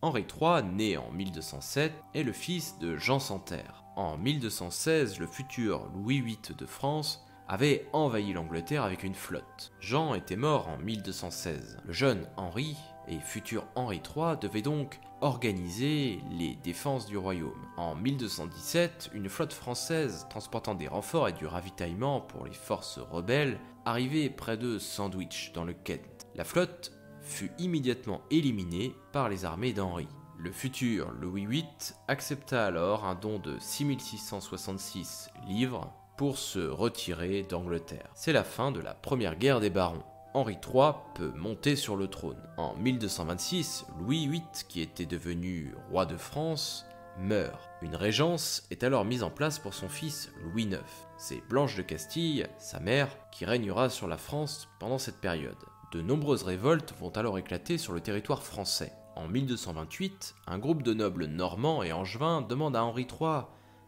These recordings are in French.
Henri III, né en 1207, est le fils de Jean sans Terre. En 1216, le futur Louis VIII de France avait envahi l'Angleterre avec une flotte. Jean était mort en 1216. Le jeune Henri et futur Henri III devait donc organiser les défenses du royaume. En 1217, une flotte française transportant des renforts et du ravitaillement pour les forces rebelles arrivait près de Sandwich dans le Kent. La flotte fut immédiatement éliminée par les armées d'Henri. Le futur Louis VIII accepta alors un don de 6666 livres pour se retirer d'Angleterre. C'est la fin de la première guerre des barons. Henri III peut monter sur le trône. En 1226, Louis VIII, qui était devenu roi de France, meurt. Une régence est alors mise en place pour son fils Louis IX. C'est Blanche de Castille, sa mère, qui régnera sur la France pendant cette période. De nombreuses révoltes vont alors éclater sur le territoire français. En 1228, un groupe de nobles normands et angevins demande à Henri III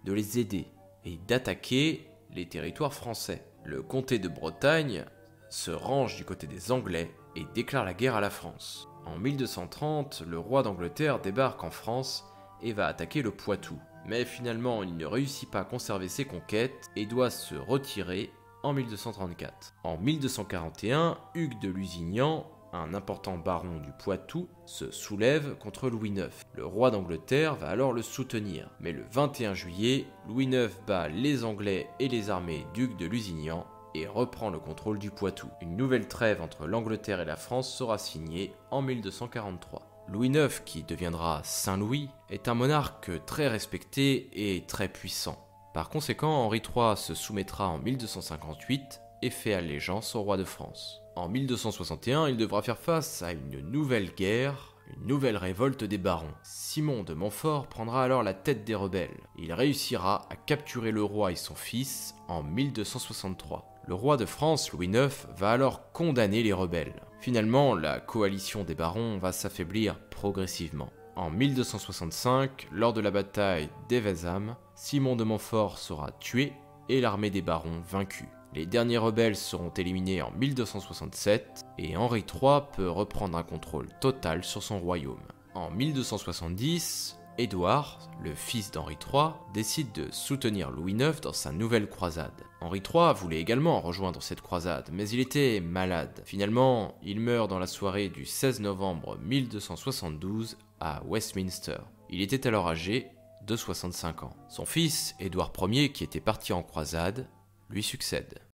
de les aider et d'attaquer les territoires français. Le comté de Bretagne se range du côté des Anglais et déclare la guerre à la France. En 1230, le roi d'Angleterre débarque en France et va attaquer le Poitou. Mais finalement, il ne réussit pas à conserver ses conquêtes et doit se retirer en 1234. En 1241, Hugues de Lusignan, un important baron du Poitou, se soulève contre Louis IX. Le roi d'Angleterre va alors le soutenir. Mais le 21 juillet, Louis IX bat les Anglais et les armées d'Hugues de Lusignan et reprend le contrôle du Poitou. Une nouvelle trêve entre l'Angleterre et la France sera signée en 1243. Louis IX, qui deviendra Saint-Louis, est un monarque très respecté et très puissant. Par conséquent, Henri III se soumettra en 1258 et fait allégeance au roi de France. En 1261, il devra faire face à une nouvelle guerre, une nouvelle révolte des barons. Simon de Montfort prendra alors la tête des rebelles. Il réussira à capturer le roi et son fils en 1263. Le roi de France, Louis IX, va alors condamner les rebelles. Finalement, la coalition des barons va s'affaiblir progressivement. En 1265, lors de la bataille d'Evesham, Simon de Montfort sera tué et l'armée des barons vaincue. Les derniers rebelles seront éliminés en 1267 et Henri III peut reprendre un contrôle total sur son royaume. En 1270, Édouard, le fils d'Henri III, décide de soutenir Louis IX dans sa nouvelle croisade. Henri III voulait également rejoindre cette croisade, mais il était malade. Finalement, il meurt dans la soirée du 16 novembre 1272 à Westminster. Il était alors âgé de 65 ans. Son fils, Édouard Ier, qui était parti en croisade, lui succède.